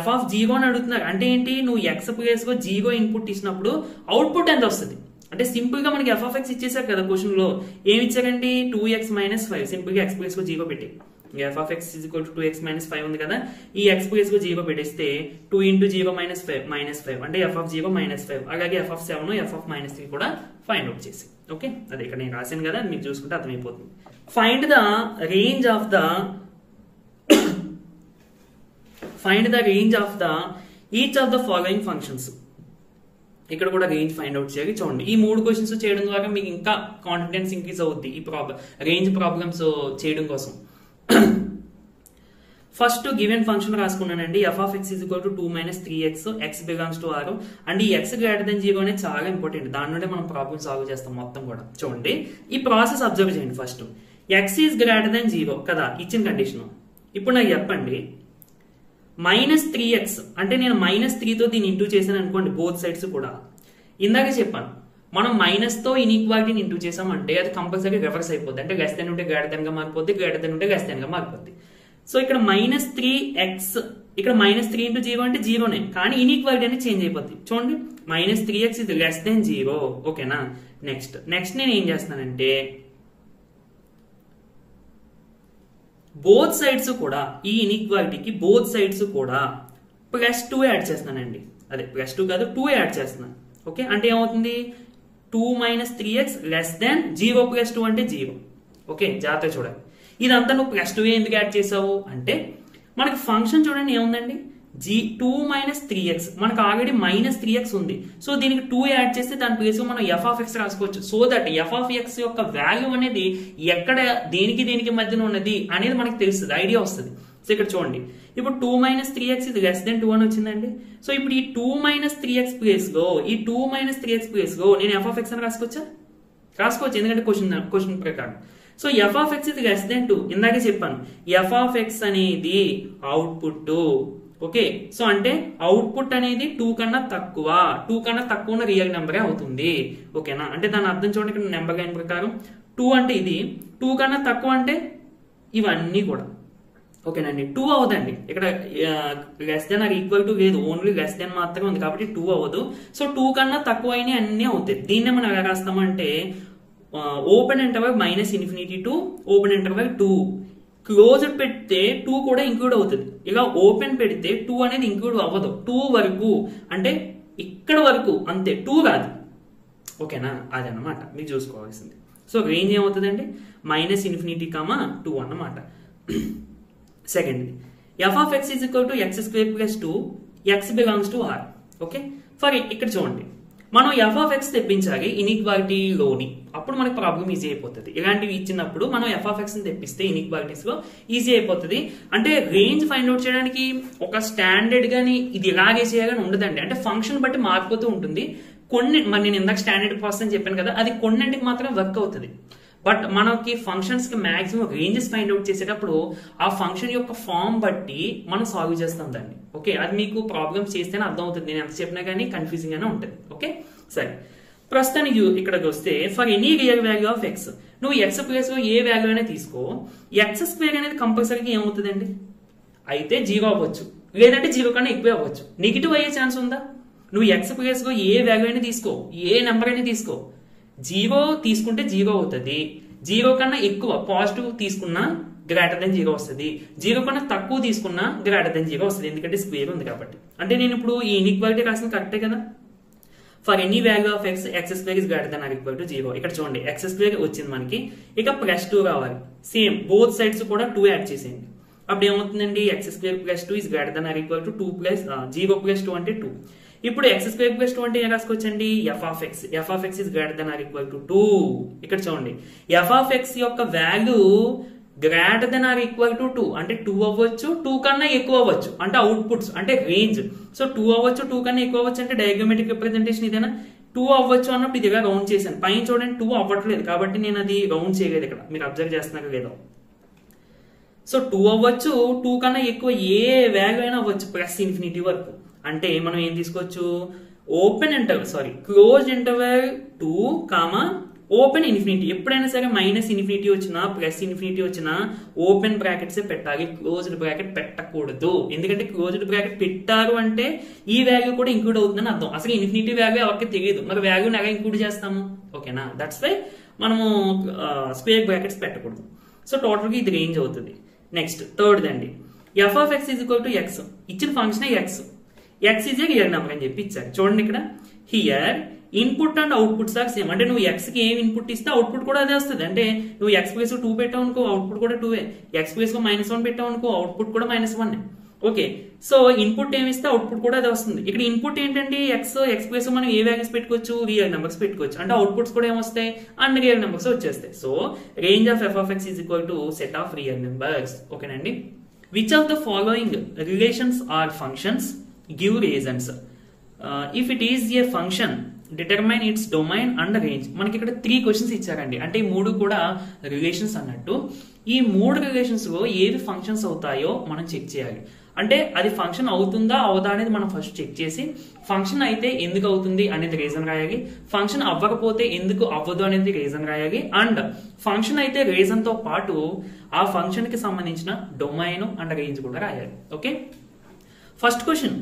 f of 0 అని అడుగుతున్నారు. అంటే ఏంటి, నువ్వు x ప్లేస్ లో 0 ఇన్పుట్ ఇచ్చినప్పుడు అవుట్పుట్ ఎంత వస్తుంది. అంటే సింపుల్ గా మనకి f of x ఇచ్చేసారు కదా క్వశ్చన్ లో, ఏమి ఇచ్చారండి 2x - 5. సింపుల్ గా x ప్లేస్ లో 0 పెట్టి f of x = 2x - 5 ఉంది కదా, ఈ x ప్లేస్ లో 0 పెట్టేస్తే 2 × 0 - 5 అంటే f of 0 -5. అలాగే f of 7, f of -3 కూడా ఫైండ్ అవుట్ చేసి. ఓకే, అదే ఇక్కడ నేను రాశాను కదా, మీకు చూసుకుంటే అర్థమైపోతుంది. Find the range of the each of the following functions. ఇక్కడ కూడా రేంజ్ ఫైండ్ అవుట్ చేయాలి. చూడండి, ఈ 3 క్వశ్చన్స్ చేయడం ద్వారా మీకు ఇంకా కాన్ఫిడెన్స్ ఇంక్రీజ్ అవుద్ది ఈ రేంజ్ ప్రాబ్లమ్స్ చేయడం కోసం. ఫస్ట్ గివెన్ ఫంక్షన్ రాసుకున్నానండి, f of x = 2 - 3x, x belongs to R. And ఈ x > 0 అనేది చాలా ఇంపార్టెంట్, దాని నుండి మనం ప్రాబ్లమ్ సాల్వ్ చేస్తాం మొత్తం కూడా. చూడండి, ఈ ప్రాసెస్ అబ్జర్వ్ చేయండి. ఫస్ట్ x ఈజ్ > 0 కదా ఇచ్చిన కండిషన్. ఇప్పుడు నాకు చెప్పండి -3x అంటే నేను -3తో దీన్ని ఇంటూ చేశాను అనుకోండి, బోత్ సైడ్స్ కూడా. ఇందాక చెప్పాను మనం మైనస్తో ఇన్ఈక్వాలిటీని ఇంటూ చేసామంటే అది కంపల్సరీ రివర్స్ అయిపోద్ది. అంటే లెస్ దెన్ ఉంటే గ్రేటర్ దెన్ గా మారిపోద్ది, గ్రేటర్ దెన్ ఉంటే లెస్ దెన్ గా మారిపోద్ది. సో ఇక్కడ -3x, ఇక్కడ -3 × 0 అంటే 0నే, కానీ ఇన్ఈక్వాలిటీ అనేది చేంజ్ అయిపోద్ది. చూడండి, -3x ఇది లెస్ దెన్ 0. ఓకేనా, నెక్స్ట్ నేను ఏం చేస్తానంటే బోత్ సైడ్స్ కూడా, ఈ ఇన్ఈక్వాలిటీకి బోత్ సైడ్స్ కూడా +2 యాడ్ చేస్తున్నానండి. అదే +2 కాదు 2 యాడ్ చేస్తున్నాను. ఓకే, అంటే ఏమవుతుంది 2 - 3x లెస్ దెన్ 0 + 2 అంటే 0. ఓకే, జాగ్రత్తగా చూడాలి. ఇదంతా నువ్వు +2 ఎందుకు యాడ్ చేసావు అంటే మనకి ఫంక్షన్ చూడండి ఏముందండి, 2 - 3x, మనకు ఆల్రెడీ -3x ఉంది. సో దీనికి 2 యాడ్ చేస్తే దాని ప్లేస్ మనం f of x రాసుకోవచ్చు. So that f of x యొక్క వాల్యూ అనేది ఎక్కడ దేనికి మధ్యన ఉన్నది అనేది మనకి తెలుస్తుంది, ఐడియా వస్తుంది. సో ఇక్కడ చూడండి, ఇప్పుడు 2 - 3x ఇది లెస్ దెన్ 2 అని వచ్చిందండి. సో ఇప్పుడు ఈ 2 - 3x ప్లేస్ లో నేను f of x అని రాసుకోవచ్చా? రాసుకోవచ్చు, ఎందుకంటే క్వశ్చన్ ప్రకారం. సో ఎఫ్ ఆఫ్ ఎక్స్ ఇది లెస్ దెన్ 2, ఇందాకే చెప్పాను. ఎఫ్ ఆఫ్ ఎక్స్ అనేది అవుట్పుట్. ఓకే, సో అంటే అవుట్పుట్ అనేది 2 కన్నా తక్కువ ఉన్న రియల్ నెంబరే అవుతుంది. ఓకేనా, అంటే దాని అర్థం చూడండి, ఇక్కడ నెంబర్ లైన్ ప్రకారం 2 అంటే ఇది, 2 కన్నా తక్కువ అంటే ఇవన్నీ కూడా. ఓకేనండి, 2 అవదండి ఇక్కడ, less than or equal to లేదు, ఓన్లీ లెస్ దెన్ మాత్రమే ఉంది కాబట్టి 2 అవ్వదు. సో 2 కన్నా తక్కువ అయినా అన్నీ అవుతాయి. దీన్నే మనం ఎలా రాస్తామంటే open interval -∞ to open interval 2. Closed పెడితే 2 కూడా ఇంక్లూడ్ అవుతుంది. ఇలా ఓపెన్ పెడితే 2 అనేది ఇంక్లూడ్ అవ్వదు. 2 వరకు అంటే ఇక్కడ వరకు అంతే, 2 రాదు. ఓకేనా, అదనమాట మీకు చూసుకోవాల్సింది. సో రేంజ్ ఏమవుతుందండి, -∞, 2 అన్నమాట. Second, F of X is equal to x² + 2, x belongs to R. Okay, for ఇక్కడ చూడండి, మనం ఎఫ్ ఆఫ్ ఎక్స్ తెప్పించాలి ఇన్ఈక్వాలిటీలోని, అప్పుడు మనకి ప్రాబ్లం ఈజీ అయిపోతుంది. ఇలాంటివి ఇచ్చినప్పుడు మనం ఎఫ్ ఆఫ్ ఎక్స్ ని తెప్పిస్తే ఇన్ఈక్వాలిటీస్ లో ఈజీ అయిపోతుంది. అంటే రేంజ్ ఫైండ్ అవుట్ చేయడానికి ఒక స్టాండర్డ్ గానీ ఇది ఇలాగే చేయాలని ఉండదండి. అంటే ఫంక్షన్ బట్టి మారిపోతూ ఉంటుంది. మరి నేను ఇందాక స్టాండర్డ్ ప్రాసెస్ అని చెప్పాను కదా, అది కొన్నింటికి మాత్రం వర్క్ అవుతుంది. బట్ మనకి ఫంక్షన్స్ కి మాక్సిమం రేంజెస్ ఫైండ్ అవుట్ చేసేటప్పుడు ఆ ఫంక్షన్ యొక్క ఫామ్ బట్టి మనం సాల్వ్ చేస్తాం దాన్ని. ఓకే, అది మీకు ప్రాబ్లమ్స్ చేస్తేనే అర్థం అవుతుంది. నేను ఎంత చెప్పినా కానీ కన్ఫ్యూజింగ్ గానే ఉంటుంది. ఓకే, సరే, ప్రస్తుతానికి ఇక్కడికి వస్తే for any real value of X, నువ్వు ఎక్స్ ప్లేస్ లో ఏ వాల్యూ అయినా తీసుకో, x² అనేది కంపల్సరీగా ఏమవుతుందండి, అయితే 0 అవ్వచ్చు, లేదంటే 0 కన్నా ఎక్కువే అవ్వచ్చు. నెగిటివ్ అయ్యే ఛాన్స్ ఉందా? నువ్వు ఎక్స్ ప్లేస్ లో ఏ వాల్యూ అయినా తీసుకో, ఏ నెంబర్ అయినా తీసుకో, 0 తీసుకుంటే 0 అవుతుంది. 0 కన్నా ఎక్కువ పాజిటివ్ తీసుకున్నా గ్రేటర్ దెన్ 0 వస్తుంది. 0 కన్నా తక్కువ తీసుకున్నా గ్రేటర్ దెన్ 0 వస్తుంది, ఎందుకంటే స్క్వేర్ ఉంది కాబట్టి. అంటే నేను ఇప్పుడు ఈ ఇన్ఈక్వాలిటీ రాసిన కరెక్టే కదా. For any value of x, x² is greater than or equal to 0. ఇక్కడ చూడండి, x² వచ్చింది మనకి, ఇక +2 రావాలి. సేమ్ బోత్ సైడ్స్ కూడా 2 యాడ్ చేసేయండి. అప్పుడు ఏమవుతుందండి, x² + 2 is greater than or equal to 0 + 2 అంటే 2. ఇప్పుడు x² + 2 అంటే ఏం రాసుకోవచ్చండి, F of X is greater than or equal to 2. ఇక్కడ చూడండి, ఎఫ్ ఆఫ్ ఎక్స్ యొక్క value greater than or equal to 2 అంటే 2 అవ్వచ్చు, 2 కన్నా ఎక్కువ అవ్వచ్చు, అంటే అవుట్పుట్స్ అంటే రేంజ్. సో 2 అవ్వచ్చు, 2 కన్నా ఎక్కువ అవ్వచ్చు, అంటే డయాగ్రామెట్రిక్ రిప్రజెంటేషన్ ఇదేనా. 2 అవ్వచ్చు అన్నప్పుడు ఇదిగా రౌండ్ చేశాను. పైన చూడండి 2 అవ్వట్లేదు కాబట్టి నేను అది రౌండ్ చేయలేదు. ఇక్కడ మీరు అబ్జర్వ్ చేస్తున్నారు లేదో. సో 2 అవ్వచ్చు, 2 కన్నా ఎక్కువ ఏ వాల్యూ అయినా అవ్వచ్చు +∞ వరకు. అంటే మనం ఏం తీసుకోవచ్చు, క్లోజ్డ్ ఇంటర్వెల్ 2, ఓపెన్ ఇన్ఫినిటీ. ఎప్పుడైనా సరే -∞ వచ్చినా +∞ వచ్చినా ఓపెన్ బ్రాకెట్స్ పెట్టాలి, క్లోజ్డ్ బ్రాకెట్ పెట్టకూడదు. ఎందుకంటే క్లోజ్డ్ బ్రాకెట్ పెట్టారు అంటే ఈ వాల్యూ కూడా ఇంక్లూడ్ అవుతుందని అర్థం. అసలు ఇన్ఫినిటీ వాల్యూ ఎవరికి తెలియదు, మరి వాల్యూని ఎలా ఇంక్లూడ్ చేస్తాము. ఓకేనా, దట్స్ వై మనము స్క్వేర్ బ్రాకెట్స్ పెట్టకూడదు. సో టోటల్ గా ఇది రేంజ్ అవుతుంది. నెక్స్ట్ థర్డ్ అండి, F of X is equal to X. ఇచ్చిన function X is a real number అని చెప్పి ఇచ్చారు. చూడండి ఇక్కడ, here input and outputs are same. అంటే నువ్వు ఎక్స్ కి ఏం ఇన్పుట్ ఇస్తే అవుట్పుట్ కూడా అదే వస్తుంది. అంటే నువ్వు ఎక్స్ ప్లేస్ 2 పెట్టావు అనుకో, అవుట్పుట్ కూడా 2. ఎక్స్ ప్లేస్ -1 పెట్టావు అనుకో, అవుట్పుట్ కూడా -1. ఓకే, సో ఇన్పుట్ ఏమి ఇస్తే అవుట్పుట్ కూడా అదే వస్తుంది. ఇక్కడ ఇన్పుట్ ఏంటంటే ఎక్స్ ప్లేస్ మనం ఏ వాల్యూస్ పెట్టుకోవచ్చు, రియల్ నెంబర్స్ పెట్టుకోవచ్చు. అంటే అవుట్పుట్స్ కూడా ఏమొస్తాయి, అన్ని రియల్ నెంబర్స్ వచ్చేస్తాయి. So range of f of X is equal to set of real numbers. ఓకేనండి, which of the following relations are functions give reasons. If it is a function determine its domain and range. మనకి ఇక్కడ 3 questions ఇచ్చారండి. అంటే ఈ 3 కూడా relations అన్నట్టు. ఈ 3 relations లో ఏవి ఫంక్షన్స్ అవుతాయో మనం చెక్ చేయాలి. అంటే అది ఫంక్షన్ అవుతుందా అవదా అనేది మనం ఫస్ట్ చెక్ చేసి, ఫంక్షన్ అయితే ఎందుకు అవుతుంది అనేది రీజన్ రాయాలి, ఫంక్షన్ అవ్వకపోతే ఎందుకు అవ్వదు అనేది రీజన్ రాయాలి, అండ్ ఫంక్షన్ అయితే రీజన్ తో పాటు ఆ ఫంక్షన్ కి సంబంధించిన డొమైన్ అండ్ రేంజ్ కూడా రాయాలి. ఓకే, ఫస్ట్ క్వశ్చన్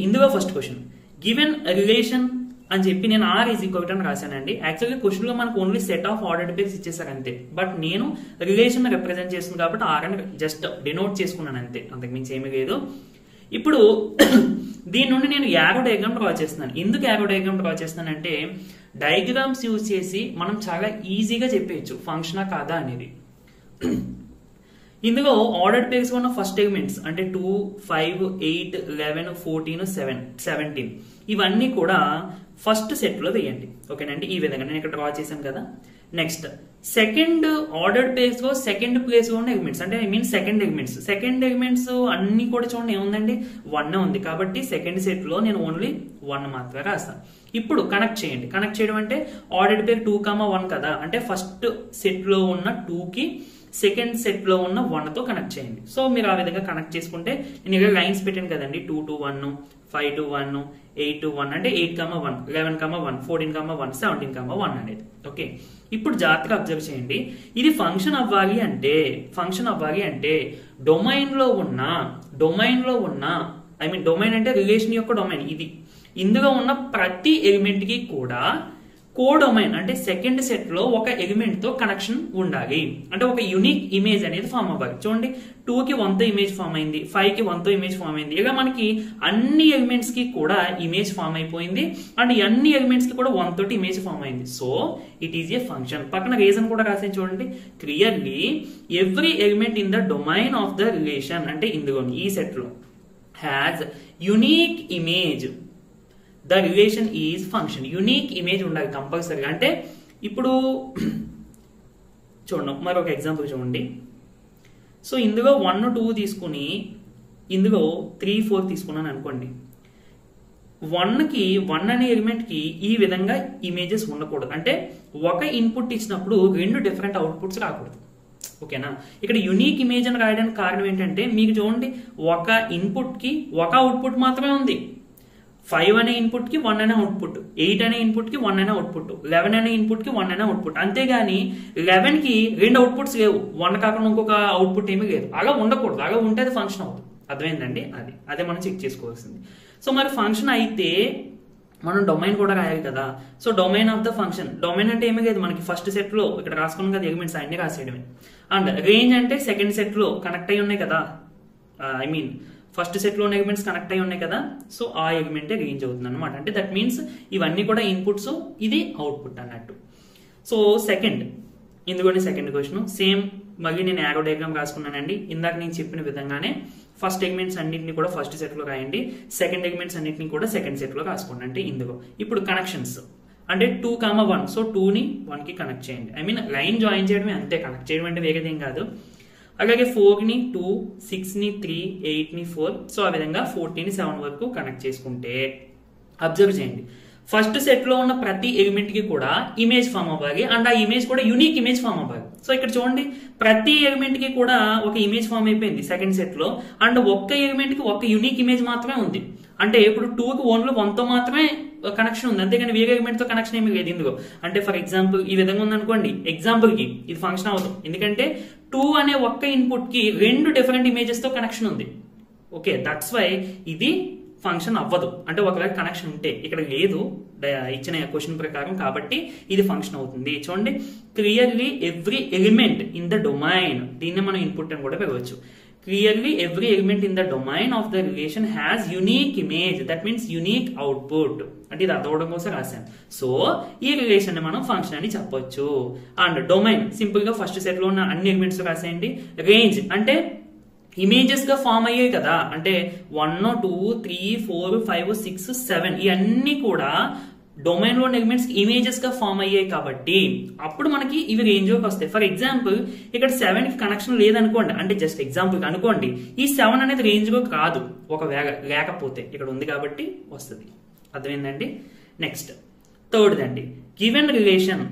ఇందులో ఫస్ట్ క్వశ్చన్ గివెన్ రిలేషన్ అని చెప్పి నేను R ఈజ్ ఈక్వల్ టు అని రాశానండి. యాక్చువల్గా క్వశ్చన్ లో మనకు only set of ordered pairs ఇచ్చేసారు అంతే. బట్ నేను రిలేషన్ రిప్రజెంట్ చేస్తుంది కాబట్టి R అని జస్ట్ డినోట్ చేసుకున్నాను అంతే, అంతకుమించి ఏమీ లేదు. ఇప్పుడు దీని నుండి నేను యారో డయాగ్రామ్ డ్రా చేస్తున్నాను. ఎందుకు యారో డయాగ్రామ్ డ్రా చేస్తున్నానంటే డయాగ్రామ్స్ యూజ్ చేసి మనం చాలా ఈజీగా చెప్పేయచ్చు ఫంక్షనా కాదా అనేది. ఇందులో ఆర్డర్డ్ పేర్స్ ఉన్న ఫస్ట్ ఎలిమెంట్స్ అంటే 2, 5, 8, 11, 14, 17 ఇవన్నీ కూడా ఫస్ట్ సెట్ లో వేయండి. ఓకేనండి, ఈ విధంగా నేను ఇక్కడ డ్రా చేశాను కదా. నెక్స్ట్ సెకండ్ ఆర్డర్డ్ ప్లేస్ లో సెకండ్ ప్లేస్ లో ఉన్న ఎలిమెంట్స్ అంటే ఐ మీన్ సెకండ్ ఎలిమెంట్స్ అన్ని కూడా చూడండి ఏముందండి 1 ఉంది. కాబట్టి సెకండ్ సెట్ లో నేను ఓన్లీ 1 మాత్రమే రాస్తాను. ఇప్పుడు కనెక్ట్ చేయండి. కనెక్ట్ చేయడం అంటే ఆర్డర్డ్ పేర్ 2,1 కదా, అంటే ఫస్ట్ సెట్ లో ఉన్న 2 కి సెకండ్ సెట్ లో ఉన్న 1 తో కనెక్ట్ చేయండి. సో మీరు ఆ విధంగా కనెక్ట్ చేసుకుంటే నేను ఇక్కడ లైన్స్ పెట్టాను కదండి, 2 to 1, 5 to 1, 8 to 1 అంటే 8,1, 11,1, 14,1, 17,1 అనేది. ఓకే, ఇప్పుడు జాగ్రత్తగా అబ్జర్వ్ చేయండి. ఇది ఫంక్షన్ అవ్వాలి అంటే డొమైన్ లో ఉన్న ఐ మీన్ డొమైన్ అంటే రిలేషన్ యొక్క డొమైన్ ఇది. ఇందులో ఉన్న ప్రతి ఎలిమెంట్ కి కూడా కోడొమైన్ అంటే సెకండ్ సెట్ లో ఒక ఎలిమెంట్ తో కనెక్షన్ ఉండాలి. అంటే ఒక యూనిక్ ఇమేజ్ అనేది ఫామ్ అవ్వాలి. చూడండి 2 కి 1 తో ఇమేజ్ ఫామ్ అయింది, 5 కి 1 తో ఇమేజ్ ఫామ్ అయింది. ఇలా మనకి అన్ని ఎలిమెంట్స్ కి కూడా ఇమేజ్ ఫామ్ అయిపోయింది అండ్ అన్ని ఎలిమెంట్స్ కి కూడా 1 తోటి ఇమేజ్ ఫామ్ అయింది. So it is a function. పక్కన రీజన్ కూడా రాసేది చూడండి, clearly every element in the domain of the relation అంటే ఇందులో ఈ సెట్ లో has unique image. The relation is function. Unique image ఉండాలి కంపల్సరీగా. అంటే ఇప్పుడు చూడండి మరొక ఎగ్జాంపుల్ చూడండి. సో ఇందులో 1, 2 తీసుకుని ఇందులో 3, 4 తీసుకున్నాను అనుకోండి. 1 అనే ఎలిమెంట్ కి ఈ విధంగా ఇమేజెస్ ఉండకూడదు. అంటే ఒక ఇన్పుట్ ఇచ్చినప్పుడు 2 డిఫరెంట్ అవుట్పుట్స్ రాకూడదు. ఓకేనా, ఇక్కడ యునిక్ ఇమేజ్ అని రాయడానికి కారణం ఏంటంటే మీకు చూడండి ఒక ఇన్పుట్ కి ఒక అవుట్పుట్ మాత్రమే ఉంది. 5 అనే ఇన్పుట్ కి 1 అనే అవుట్పుట్, 8 అనే ఇన్పుట్ కి 1 అనే అవుట్పుట్, 11 అనే ఇన్పుట్ కి 1 అనే అవుట్పుట్. అంతేగాని 11 కి 2 అవుట్పుట్స్ లేవు, 1 కాకుండా ఇంకొక అవుట్పుట్ ఏమీ లేదు. అలా ఉండకూడదు. అలా ఉంటే అది ఫంక్షన్ అవుతుంది. అర్థమైందండి? అదే మనం చెక్ చేసుకోవాల్సింది. సో మరి ఫంక్షన్ అయితే మనం డొమైన్ కూడా రాయాలి కదా. So domain of the function, domain అంటే ఏమీ లేదు మనకి ఫస్ట్ సెట్ లో ఇక్కడ రాసుకున్నాం కదా ఎలిమెంట్స్ అన్ని రాసేయడమే. అండ్ రేంజ్ అంటే సెకండ్ సెట్ లో కనెక్ట్ అయి ఉన్నాయి కదా, ఐ మీన్ ఫస్ట్ సెట్ లో ఎలిమెంట్స్ కనెక్ట్ అయి ఉన్నాయి కదా. సో ఆ ఎలిమెంటే రేంజ్ అవుతుంది అనమాట. అంటే దట్ మీన్స్ ఇవన్నీ కూడా ఇన్పుట్స్, ఇది అవుట్పుట్ అన్నట్టు. సో ఇందులోనే సెకండ్ క్వశ్చన్ సేమ్ మళ్ళీ నేను యారో డయాగ్రామ్ రాసుకున్నానండి. ఇందాక నేను చెప్పిన విధంగానే ఫస్ట్ ఎలిమెంట్స్ అన్నింటినీ కూడా ఫస్ట్ సెట్ లో రాయండి, సెకండ్ ఎలిమెంట్స్ అన్నింటినీ కూడా సెకండ్ సెట్ లో రాసుకోండి. అంటే ఇందులో ఇప్పుడు కనెక్షన్స్ అంటే 2,1, సో 2 ని 1 కి కనెక్ట్ చేయండి. ఐ మీన్ లైన్ జాయిన్ చేయడమే అంతే, కనెక్ట్ చేయడం అంటే వేరేదేం కాదు. అలాగే 4 ని 2, 6 ని 3, 8 ని 4, సో ఆ విధంగా 14 ని 7 వరకు కనెక్ట్ చేసుకుంటే అబ్జర్వ్ చేయండి ఫస్ట్ సెట్ లో ఉన్న ప్రతి ఎలిమెంట్ కి కూడా ఇమేజ్ ఫామ్ అవ్వాలి అండ్ ఆ ఇమేజ్ కూడా యూనిక్ ఇమేజ్ ఫామ్ అవ్వాలి. సో ఇక్కడ చూడండి ప్రతి ఎలిమెంట్ కి కూడా ఒక ఇమేజ్ ఫామ్ అయిపోయింది సెకండ్ సెట్ లో అండ్ ఒక్క ఎలిమెంట్ కి ఒక యూనిక్ ఇమేజ్ మాత్రమే ఉంది. అంటే ఇప్పుడు 2 కి ఓన్లీ 1 తో మాత్రమే కనెక్షన్ ఉంది, అంతేగాని వేరే ఎలిమెంట్ తో కనెక్షన్ ఏమి లేదు ఇందులో. అంటే ఫర్ ఎగ్జాంపుల్ ఈ విధంగా ఉందనుకోండి, ఎగ్జాంపుల్ కి ఇది ఫంక్షన్ అవుతుంది ఎందుకంటే 2 అనే ఒక్క ఇన్పుట్ కి 2 డిఫరెంట్ ఇమేజెస్ తో కనెక్షన్ ఉంది. ఓకే, దట్స్ వై ఇది ఫంక్షన్ అవ్వదు. అంటే ఒకవేళ కనెక్షన్ ఉంటే ఇక్కడ లేదు ఇచ్చిన క్వశ్చన్ ప్రకారం, కాబట్టి ఇది ఫంక్షన్ అవుతుంది. చూడండి clearly every element in the domain, దీన్ని మనం ఇన్పుట్ అని కూడా పెరగవచ్చు. Clearly, every element in the domain of the relation has unique image. That means unique output. అంటే ఇది అర్థం కోసం రాశాను. సో ఈ రిలేషన్ ని మనం ఫంక్షన్ అని చెప్పొచ్చు. అండ్ డొమైన్ సింపుల్ గా ఫస్ట్ సెట్ లో ఉన్న అన్ని ఎలిమెంట్స్ రాసేయండి. రేంజ్ అంటే ఇమేజెస్ గా ఫామ్ అయ్యాయి కదా, అంటే 1, 2, 3, 4, 5, 6, 7 ఇవన్నీ కూడా డొమైన్ లో ఎలిమెంట్స్ ఇమేజెస్ గా ఫామ్ అయ్యాయి కాబట్టి అప్పుడు మనకి ఇవి రేంజ్ లోకి వస్తాయి. ఫర్ ఎగ్జాంపుల్ ఇక్కడ 7 కి కనెక్షన్ లేదనుకోండి, అంటే జస్ట్ ఎగ్జాంపుల్ అనుకోండి, ఈ 7 అనేది రేంజ్ లో కాదు, ఒకవేళ లేకపోతే ఇక్కడ ఉంది కాబట్టి వస్తుంది. అర్థమైందండి? నెక్స్ట్ థర్డ్ దండి, గివెన్ రిలేషన్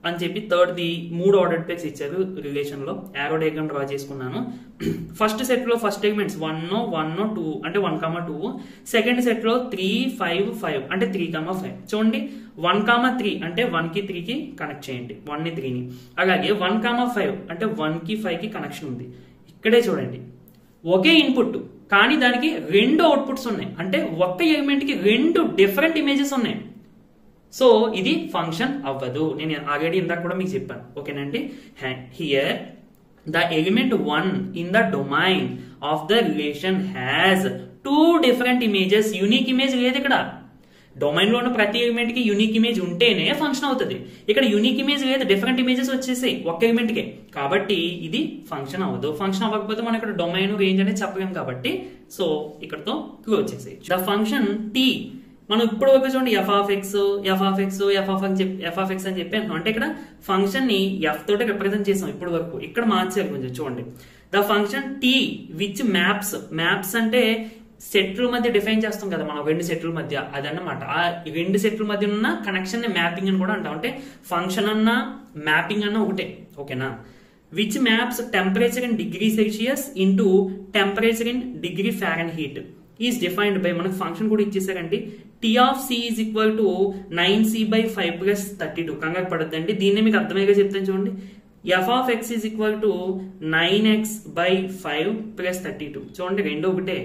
అని చెప్పి థర్డ్ది 3 ఆర్డర్డ్ పేర్స్ ఇచ్చారు రిలేషన్ లో. యారో డయాగ్రామ్ డ్రా చేసుకున్నాను. ఫస్ట్ సెట్ లో ఫస్ట్ ఎలిమెంట్స్ 1, 1, 2 అంటే 1, 2, సెకండ్ సెట్ లో 3, 5, 5 అంటే 3, 5. చూడండి 1, 3 అంటే 1 కి 3 కి కనెక్ట్ చేయండి, 1 ని 3 ని. అలాగే 1, 5 అంటే 1 కి 5 కి కనెక్షన్ ఉంది. ఇక్కడే చూడండి ఒకే ఇన్పుట్ కానీ దానికి 2 అవుట్పుట్స్ ఉన్నాయి, అంటే ఒక్క ఎలిమెంట్ కి 2 డిఫరెంట్ ఇమేజెస్ ఉన్నాయి. సో ఇది ఫంక్షన్ అవ్వదు. నేను ఆల్రెడీ ఇందాక కూడా మీకు చెప్పాను. ఓకేనండి? Here the element 1 in the domain of the relation has 2 different images. Unique image లేదు ఇక్కడ. డొమైన్ లో ఉన్న ప్రతి ఎలిమెంట్ కి యూనిక్ ఇమేజ్ ఉంటేనే ఫంక్షన్ అవుతుంది. ఇక్కడ యూనిక్ ఇమేజ్ లేదు, డిఫరెంట్ ఇమేజెస్ వచ్చేసాయి ఒక్క ఎలిమెంట్ కి, కాబట్టి ఇది ఫంక్షన్ అవ్వదు. ఫంక్షన్ అవ్వకపోతే మనం ఇక్కడ డొమైన్ రేంజ్ అనేది చెప్పలేం కాబట్టి సో ఇక్కడతో క్లోజ్ చేసేయచ్చు. ద ఫంక్షన్ t మనం ఇప్పుడు వరకు చూడండి ఎఫ్ ఆఫ్ ఎక్స్ అని చెప్పి అంటున్నాం. అంటే ఇక్కడ ఫంక్షన్ ని ఎఫ్ తోటి రిప్రజెంట్ చేసాం ఇప్పుడు వరకు. ఇక్కడ మార్చారు కొంచెం చూడండి. The function T which maps అంటే సెట్ల మధ్య డిఫైన్ చేస్తాం కదా మనం, రెండు సెట్ల మధ్య, అదన్నమాట. ఆ రెండు సెట్ల మధ్య ఉన్న కనెక్షన్ ని మ్యాపింగ్ అని కూడా అంటాం. అంటే ఫంక్షన్ అన్నా మ్యాపింగ్ అన్నా ఒకటే, ఓకేనా. Which maps temperature in degree Celsius into temperature in degree Fahrenheit is defined by, మనకు ఫంక్షన్ కూడా ఇచ్చేసారండి. T of C is equal to 9c/5 + 32. కంగారు పడద్దండి, దీన్ని మీకు అర్థమయ్యేగా చెప్తాను చూడండి. F of X is equal to 9x/5 + 32. చూడండి రెండు ఒకటే,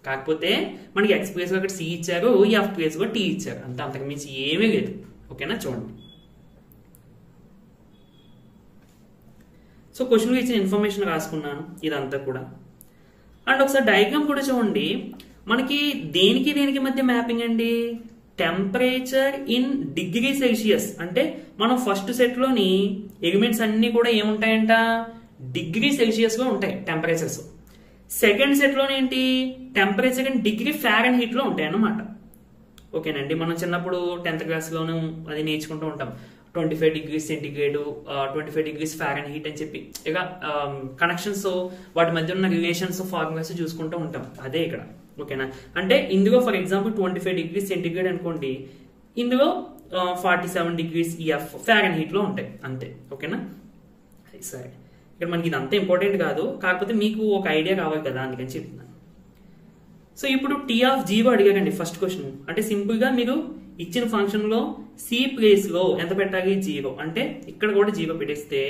కాకపోతే మనకి ఎక్స్ ప్లేస్ లో సి ఇచ్చారు, ఎఫ్ ప్లేస్ లో టీ ఇచ్చారు, అంత అంతకు మించి ఏమీ లేదు, ఓకేనా. చూడండి, సో క్వశ్చన్ ఇచ్చిన ఇన్ఫర్మేషన్ రాసుకున్నాను ఇదంతా కూడా. అండ్ ఒకసారి డయాగ్రామ్ కూడా చూడండి. మనకి దేనికి మధ్య మ్యాపింగ్ అండి, టెంపరేచర్ ఇన్ డిగ్రీ సెల్సియస్. అంటే మనం ఫస్ట్ సెట్ లోని ఎలిమెంట్స్ అన్ని కూడా ఏముంటాయంట, డిగ్రీ సెల్సియస్ లో ఉంటాయి టెంపరేచర్స్. సెకండ్ సెట్ లోనే ఏంటి, టెంపరేచర్ ఇన్ డిగ్రీ ఫారెన్హీట్ లో ఉంటాయి అన్నమాట, ఓకేనండి. మనం చిన్నప్పుడు 10th క్లాస్ లోను అది నేర్చుకుంటూ ఉంటాం. 25 degrees సెంటిగ్రేడ్, 25 degrees ఫారెన్హీట్ అని చెప్పి ఇక కనెక్షన్స్, వాటి మధ్య ఉన్న రిలేషన్స్, ఫార్ములాస్ చూసుకుంటూ ఉంటాం. అదే ఇక్కడ, ఓకేనా. అంటే ఇందులో ఫర్ ఎగ్జాంపుల్ 25 degrees సెంటిగ్రేడ్ అనుకోండి, ఇందులో 47 degrees ఎఫ్ ఫారెన్హీట్ లో ఉంటాయి, అంతే, ఓకేనా. సరే, ఇక్కడ మనకి ఇదంతా ఇంపార్టెంట్ కాదు, కాకపోతే మీకు ఒక ఐడియా కావాలి కదా, అందుకని చెప్తున్నాను. సో ఇప్పుడు టీ ఆఫ్ జీరో అడిగారండి ఫస్ట్ క్వశ్చన్. అంటే సింపుల్ గా మీరు ఇచ్చిన ఫంక్షన్ లో సి ప్లేస్ లో ఎంత పెట్టాలి, 0. అంటే ఇక్కడ కూడా 0 పెట్టేస్తే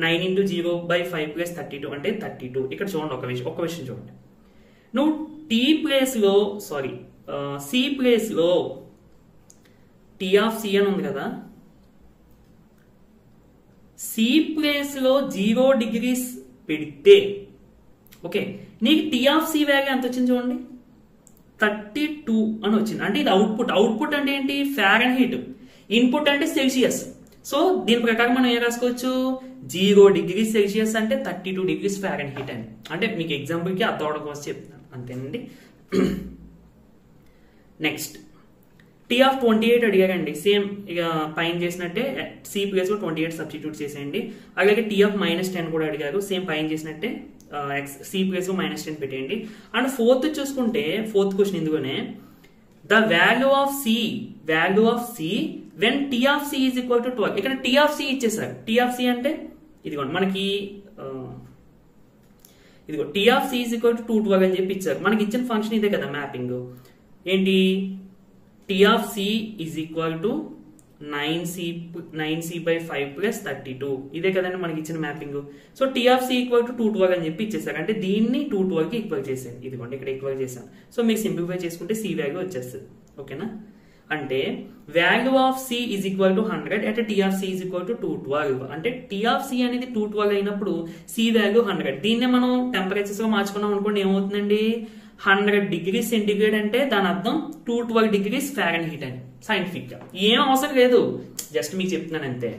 9 × 0/5 + 32 అంటే 32. ఇక్కడ చూడండి ఒక విషయం చూడండి. నువ్వు టీ ప్లేస్ లో సి ప్లేస్ లో టీ ఆఫ్ సి అని ఉంది కదా, సి ప్లేస్ లో 0 degrees పెడితే ఓకే, నీకు టీ ఆఫ్ సి వాల్యూ ఎంత వచ్చింది చూడండి, 32 అని వచ్చింది. అంటే ఇది అవుట్పుట్ అంటే ఏంటి, ఫారెన్హీట్. ఇన్పుట్ అంటే సెల్సియస్. సో దీని ప్రకారం మనం ఏం రాసుకోవచ్చు, 0 degrees సెల్సియస్ అంటే 32 degrees ఫారెన్హీట్ అని. అంటే మీకు ఎగ్జాంపుల్ కి అర్థం అవడం కోసం చెప్తున్నాను, అంతేనండి. నెక్స్ట్ టీ ఆఫ్ 28 అడిగారండి. సేమ్ ఇక పైన చేసినట్టే సి ప్లేస్ లో 28 సబ్స్టిట్యూట్ చేసేయండి. అలాగే టీ ఆఫ్ -10 కూడా అడిగారు, సేమ్ పైన చేసినట్టే సి ప్లేస్ లో -10 పెట్టేయండి. అండ్ ఫోర్త్ చూసుకుంటే, ఫోర్త్ క్వశ్చన్ ఇందులోనే, the value of C when T of C is equal to 12. ఇక్కడ టీ ఆఫ్ సి ఇచ్చేసారు. టీ ఆఫ్ సి అంటే ఇదిగోండి మనకి ఇదిగో T of C is equal to 212 అని చెప్పి ఇచ్చారు. మనకి ఇచ్చిన ఫంక్షన్ ఇదే కదా మ్యాపింగ్, ఏంటి, T of C is equal to 9c/5 + 32. ఇదే కదండి మనకి ఇచ్చిన mapping. So T of C equal to 212 అని చెప్పి ఇచ్చేసారు. అంటే దీన్ని 212 కి ఈక్వల్ చేశాను, ఇదిగోండి ఇక్కడ ఈక్వల్ చేశాను. సో మీకు సింప్లిఫై చేసుకుంటే సి వాల్యూ వచ్చేస్తుంది, ఓకేనా. అంటే value of C is equal to 100 అంటే T of C is equal to 212. అంటే టీ ఆఫ్ సి అనేది 212 అయినప్పుడు సి వాల్యూ 100. దీన్నే మనం టెంపరేచర్స్ గా మార్చుకున్నాం అనుకోండి, ఏమవుతుందండి, 100 degrees సెంటిగ్రేడ్ అంటే దాని అర్థం 212 degrees ఫారెన్హీట్ అని సైంటిఫిక్ గా. ఏం అవసరం లేదు, జస్ట్ మీకు చెప్తున్నాను అంతే.